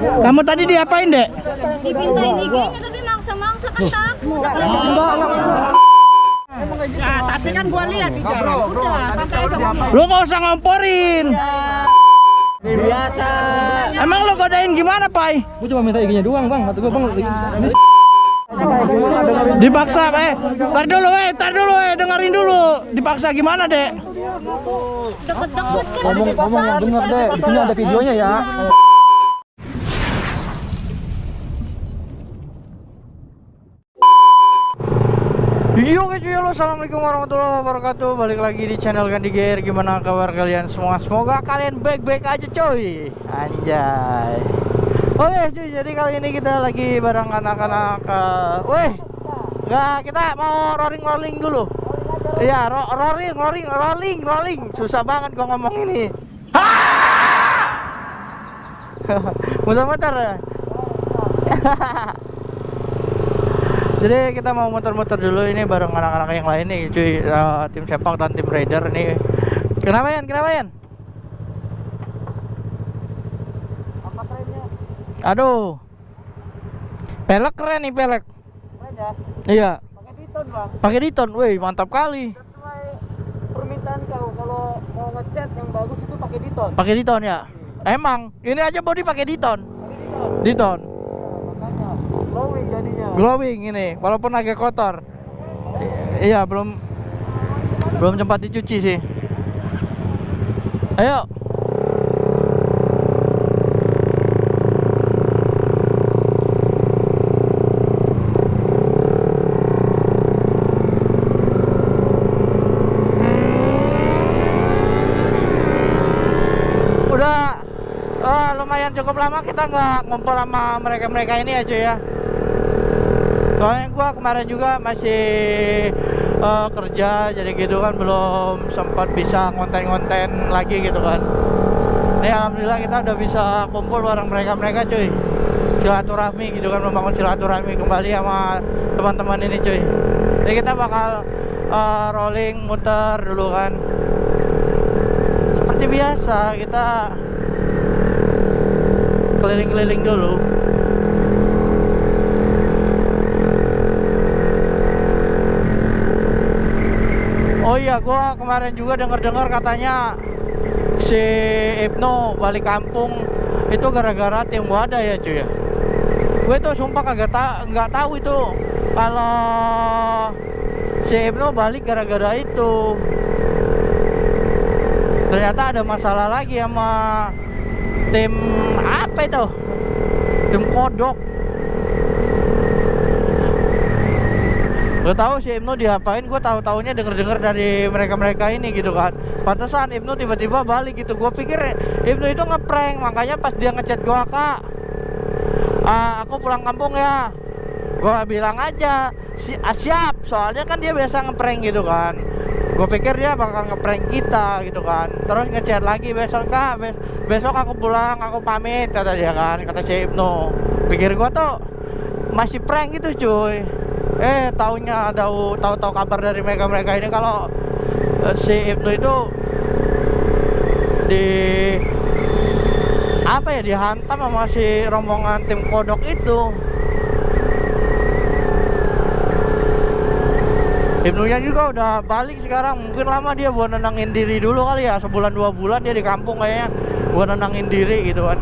Kamu tadi diapain, Dek? Dipintain IG-nya tapi maksa-maksa kan takut. Ya, tapi kan gua lihat di jalan. Lu nggak usah ngomporin. Biasa. Emang lu godain gimana, Pai? Gua cuma minta IG-nya doang, Bang. Kata gua, Bang, ini Dipaksa, tar dulu, dengerin dulu. Dipaksa gimana, Dek? Deket-deket kan. ngomong yang bener deh. Di sini ada videonya ya. Yo guys, halo, assalamualaikum warahmatullahi wabarakatuh. Balik lagi di channel Gandhi Gear. Gimana kabar kalian semua? Semoga kalian baik-baik aja, coy. Anjay. Oke cuy, jadi kali ini kita lagi bareng anak-anak. Kita mau rolling dulu. Iya, rolling. Susah banget gua ngomong ini. Muter-muter ya. Jadi kita mau muter-muter dulu ini bareng anak-anak yang lain nih cuy, tim sepak dan tim raider nih. Kenapa Yan? Apa trennya? Aduh. Pelek keren nih, pelek. Keren ya? Iya. Pakai Diton, Bang. Pakai Diton. Wih, mantap kali. Sesuai permintaan kau, kalau mau ngecat yang bagus itu pakai Diton. Pakai Diton ya? Emang, ini aja body pakai Diton. Diton. Makanya glowing jadinya. Glowing ini, walaupun agak kotor. Iya, belum sempat dicuci sih. Ayo. Udah lumayan cukup lama kita nggak ngumpul sama mereka ini aja ya. Soalnya gua kemarin juga masih kerja, jadi gitu kan belum sempat bisa ngonten lagi gitu kan. Nih alhamdulillah kita udah bisa kumpul bareng mereka cuy. Silaturahmi gitu kan, membangun silaturahmi kembali sama teman-teman ini cuy. Jadi kita bakal rolling muter dulu kan. Seperti biasa kita keliling-keliling dulu. Oh iya, gua kemarin juga dengar katanya si Ibnu balik kampung itu gara-gara tim Wada ya cuy ya. Gue tuh sumpah nggak tahu itu kalau si Ibnu balik gara-gara itu. Ternyata ada masalah lagi sama tim apa itu? Tim Kodok. Gue tahu si Ibnu diapain, gue tahu-taunya denger dari mereka ini gitu kan. Pantesan Ibnu tiba-tiba balik gitu. Gue pikir Ibnu itu ngeprank, makanya pas dia ngechat gue, "Kak, aku pulang kampung ya." Gue bilang aja siap, soalnya kan dia biasa ngeprank gitu kan. Gue pikir dia bakal ngeprank kita gitu kan. Terus ngechat lagi, "Besok Kak, besok aku pulang, aku pamit," kata dia kan, kata si Ibnu. Pikir gue tuh masih prank gitu cuy. Taunya tahu kabar dari mereka ini kalau si Ibnu itu dihantam sama si rombongan tim Kodok itu. Ibnunya juga udah balik sekarang. Mungkin lama dia buat nenangin diri dulu kali ya. Sebulan 2 bulan dia di kampung kayaknya buat nenangin diri gitu kan.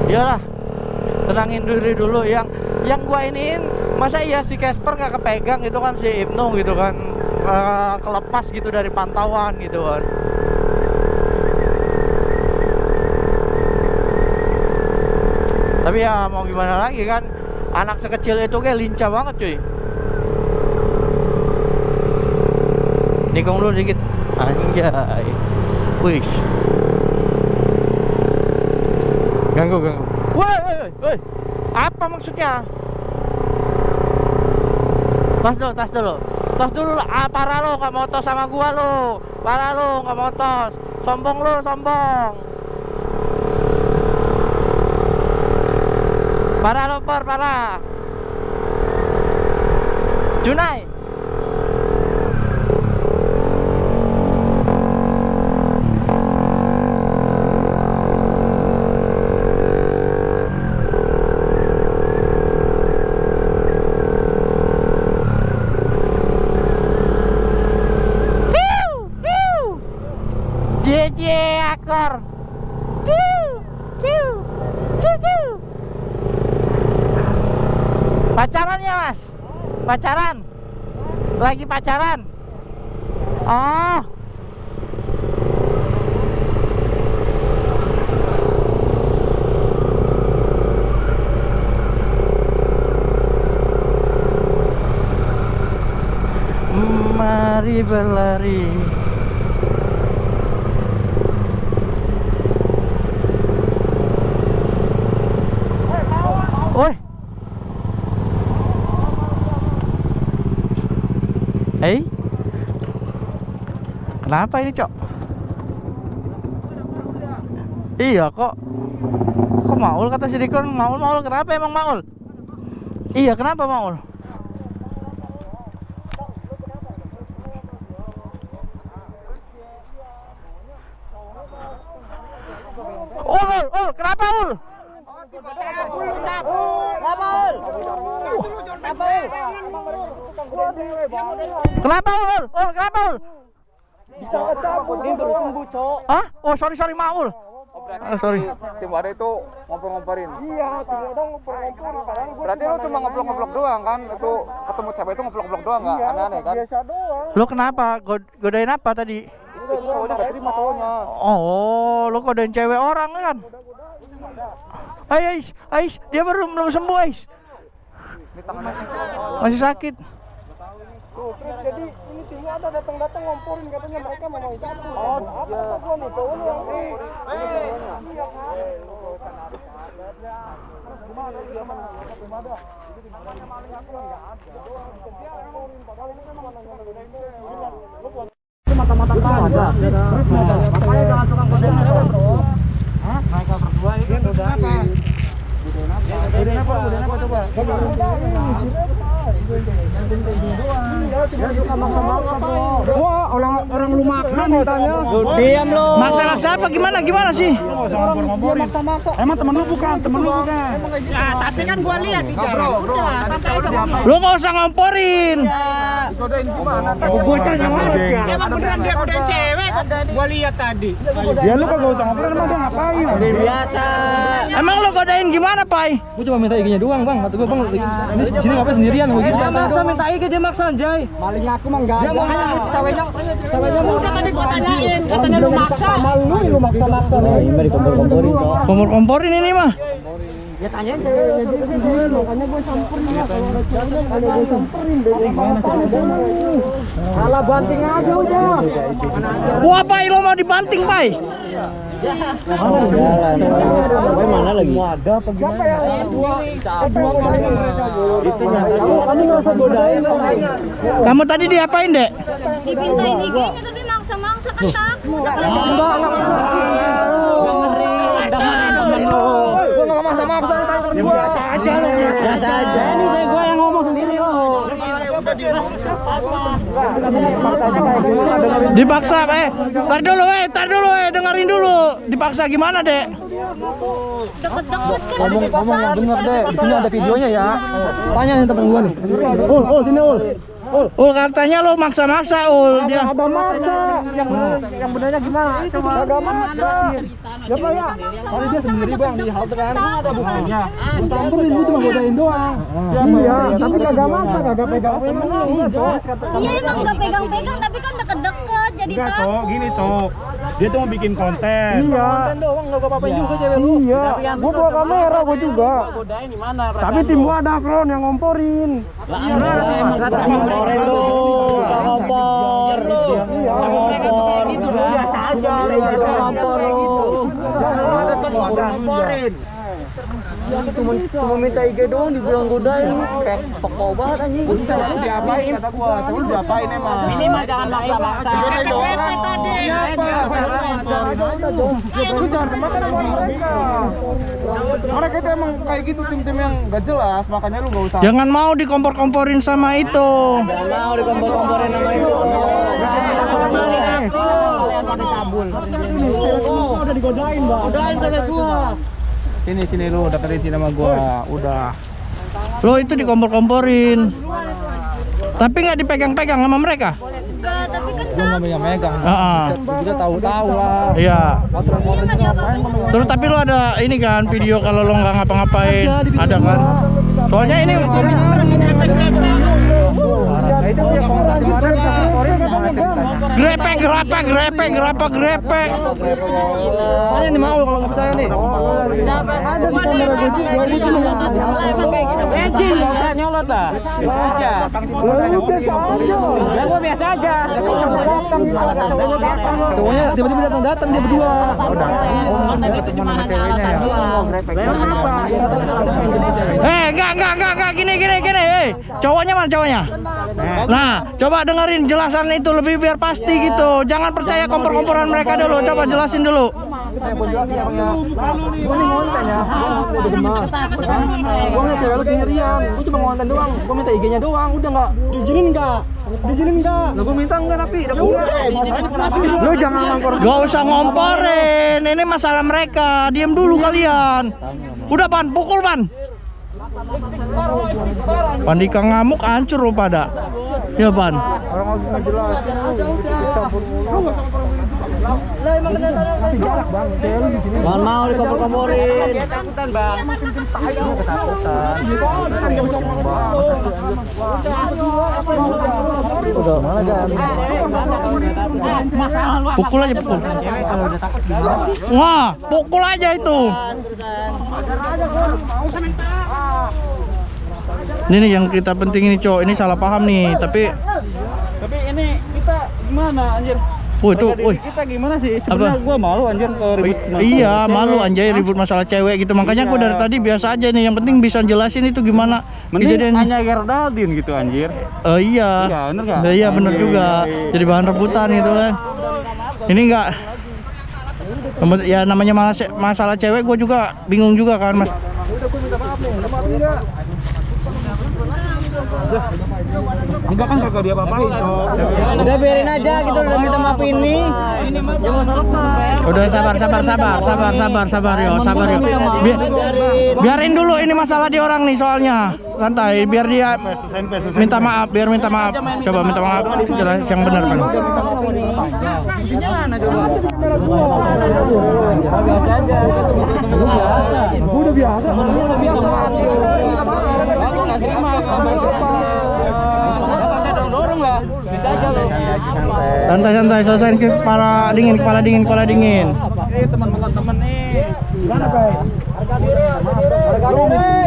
Iyalah, tenangin diri dulu. Yang gua iniin, masa iya si Casper nggak kepegang gitu kan, si Ibnu gitu kan, kelepas gitu dari pantauan gitu kan. Tapi ya mau gimana lagi kan, anak sekecil itu kayak lincah banget cuy. Nikung dulu dikit. Anjay. Wih. Ganggu. Woi. Apa maksudnya? Tas dulu lah. Parah lo nggak mau tos sama gua lo. Parah lo nggak mau tos. Sombong. Parah lo, parah. Junai. JJ akor. Ciu, ciu, ciu, ciu. Pacaran ya mas? Pacaran? Lagi pacaran? Oh. Mari berlari. Oi. Hei. Kenapa ini, Cok? Iya kok. Kok Maul kata si Dikon? Maul kenapa emang Maul? Iya, kenapa Maul? Ul, kenapa Ul? Kenapa Ul? Kenapa Ul? Bisa kecabut, dia baru sembuh, Cok. Hah? Oh, sorry Maul. Oh, sorry. Tim ada itu ngompor-ngomporin. Iya, ada ngompor-ngomporin. Berarti lu cuma ngeblok-ngeblok doang kan? Itu ketemu cewek itu ngeblok-ngeblok doang nggak? Aneh-aneh kan? Biasa doang. Lo kenapa? Godain apa tadi? Itu cowoknya nggak terima cowoknya. Oh, lo godain cewek orang kan? Ais, dia belum sembuh, Ais. Ini tangannya Masih sakit. Tuh, terus jadi ini tim ada datang ngomporin katanya mereka mau cabut. Oh, apa gua nih cowok yang iya kan? Mata-mata ada. Makanya jangan suka godain cewek, Bro. Hah? Mereka berdua ini udah apa? Godain apa coba? Dia suka maksa-maksa, Bro. Wah, orang lu maksa mintanya. Diam lo. Maksa-maksa apa? Gimana sih? Dia maksa-maksa. Emang temen lu bukan? Ya, tapi kan gua lihat di jalan. Udah, santai aja. Lo nggak usah ngomporin. godain gimana? Bocah yang ya. Emang beneran dia godain cewek kok. Gua lihat tadi. Ya lu kagak usah ngomporin, emang dia ngapain? Godain biasa. Emang lo godain gimana, Pai? Gua cuma minta IG-nya doang, Bang. Kata gua, Bang, ini sini ngapain sendirian gua gitu. Dia maksa minta IG, dia maksa anjay. Maling aku mah enggak. Dia mau ceweknya udah tadi gua tanyain, katanya lu maksa. Sama lu maksa-maksa nih. Ini mah dikompor-komporin kok. Kompor-komporin ini mah. Ya tanyain ceweknya dia, makanya gua samperin lah kalau ada cewek ada gua samperin deh. Salah banting aja udah. Wah, Pai, lo mau dibanting, Pai? Jalan. Mana lagi? Ada apa gimana? Dua kali mereka itu kamu enggak usah godain. Kamu tadi diapain, Dek? Dipintain IG-nya tapi maksa-maksa kan takut. Enggak. Gua enggak maksa-maksa telepon gua. Biasa aja. Ini gua yang ngomong sendiri loh. Dipaksa, tar dulu, dengerin dulu. Dipaksa gimana, Dek? Deket-deket kan. Ngomong yang bener deh. Di sini ada videonya ya. Tanya nih temen gua nih. Sini Katanya lo maksa-maksa, dia. Ada maksa. Yang benarnya gimana? Coba. Ada maksa. Siapa ya? Tadi dia sendiri, Bang, di halte kan. Ada buktinya. Gua samperin, gua cuma godain doang. Iya, tapi kagak maksa, kagak pegang-pegang. Iya emang gak pegang-pegang tapi kan deket-deket jadi takut. Gini, Cok. Dia tuh mau bikin konten. Iya. Konten doang, enggak apa-apa juga cewek lu. Iya. Gua bawa kamera, gua juga. Tapi tim gua ada Kron yang ngomporin. Iya, ngomporin lu. Ngompor. Iya. Biasa aja. Ngompor lu. Ngomporin. Cuma minta IG doang dibilang godain. Kayak pokok banget anjing. Lu diapain kata gua? Lu diapain emang? Minimal jangan maksa-maksa. Lu jangan makan sama mereka. Mereka itu emang kayak gitu tim-tim yang gak jelas, makanya lu gak usah. Jangan mau dikompor-komporin sama itu. Jangan mau dikompor-komporin sama itu. Udah digodain, Bang. Godain sampai gua. Sini lu deketin sini sama gua. Udah. Lo itu dikompor-komporin. Tapi nggak dipegang-pegang sama mereka. juga, tapi kan Lu nggak takut. megang. Heeh. Udah tahu-tahu lah. Iya. Aturan Iya nggak diapa-apain. Terus tapi lu ada ini kan video kalau lo nggak ngapa-ngapain, ada kan? Soalnya ini Itu punya komentar kemarin story gimana ceritanya? grepek, grepek. Makanya nih mau kalau nggak percaya nih. Ada di kamera gue juga. Bensin nggak usah nyolot lah. Biasa aja. Ya gua biasa aja. Cowoknya tiba-tiba datang dia berdua. Enggak, gini. Cowoknya mana cowoknya? Nah, coba dengerin jelasan itu lebih biar pasti gitu. Jangan percaya kompor-komporan mereka dulu. Coba jelasin dulu. Gue nih ngonten ya, gue udah gemas. Gue ngeliat cewek lu sendirian, gue cuma ngonten doang. Gue minta IG-nya doang, udah nggak diizinin nggak? Lah gue minta enggak tapi lu jangan ngompor. Gak usah ngomporin. Ini masalah mereka. Diam dulu kalian. Udah Pan, pukul Pan. Pandika ngamuk hancur lu pada. Ya Pan. Orang nggak jelas. Lah emang kenyataan jarak bang. Cewek lu di sini. Jangan mau dikompor-komporin. Ketakutan bang. Udah malah kan. Pukul aja pukul. Wah, pukul aja itu. Ini nih yang kita penting ini cowok, ini salah paham nih, tapi ini kita gimana anjir? Kita gimana sih? Sebenarnya gua malu anjir ke ribut. iya malu anjay ribut masalah cewek gitu, makanya aku dari tadi biasa aja nih, yang penting bisa jelasin itu gimana kejadian. Hanya Gerdaldin gitu anjir. Iya. Iya, bener nggak? Iya bener juga. Jadi bahan rebutan gitu kan. Ini enggak. Ya namanya masalah cewek, gue juga bingung juga kan mas. Enggak kan kagak dia apa-apain kok. Udah biarin aja gitu, udah minta maaf ini. Udah sabar yo. Biarin dulu, ini masalah di orang nih soalnya. Santai, biar dia minta maaf, Coba minta maaf, jelas yang benar kan. Udah biasa. Santai, selesai kepala dingin. Teman-teman nih. Gimana, Pak?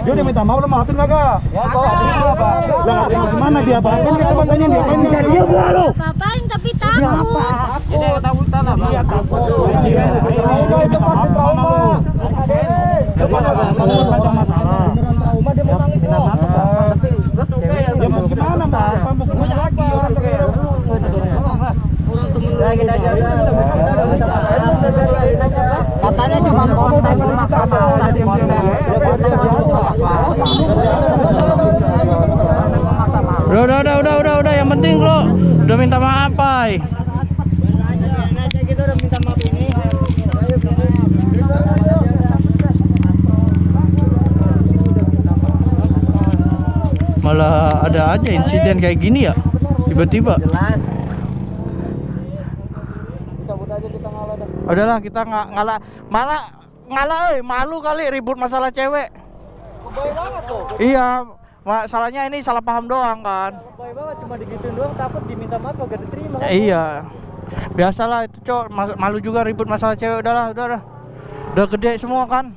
Dia udah minta maaf, lo maafin kagak? Ya, kok apa? Lah, gimana dia apain ke teman-temannya dia apain dia gua lo. Papain tapi takut. Ini ketakutan lah, Bang. Iya, takut. Itu pasti trauma. Dia mau gimana, Bang? Pambuk lagi orang kayak. Katanya cuma konten Udah, yang penting lo udah minta maaf, Pai. Malah ada aja insiden kayak gini ya, tiba-tiba. Udahlah, kita nggak ngalah, malu kali ribut masalah cewek. Baik banget tuh. Iya, masalahnya ini salah paham doang kan. Baik banget, cuma digituin doang, takut diminta maaf kagak diterima. Iya, biasalah itu cowok, malu juga ribut masalah cewek. Udah gede semua kan,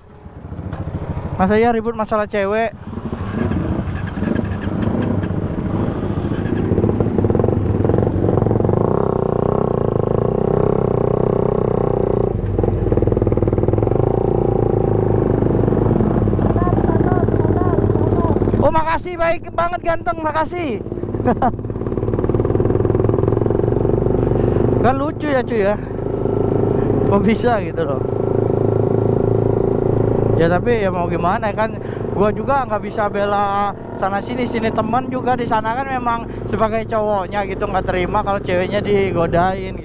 masa ya ribut masalah cewek. Oh makasih, baik banget ganteng, makasih. Kan lucu ya cuy ya, kok bisa gitu loh. Ya tapi ya mau gimana kan, gua juga nggak bisa bela sana sini teman juga di sana kan memang sebagai cowoknya gitu nggak terima kalau ceweknya digodain.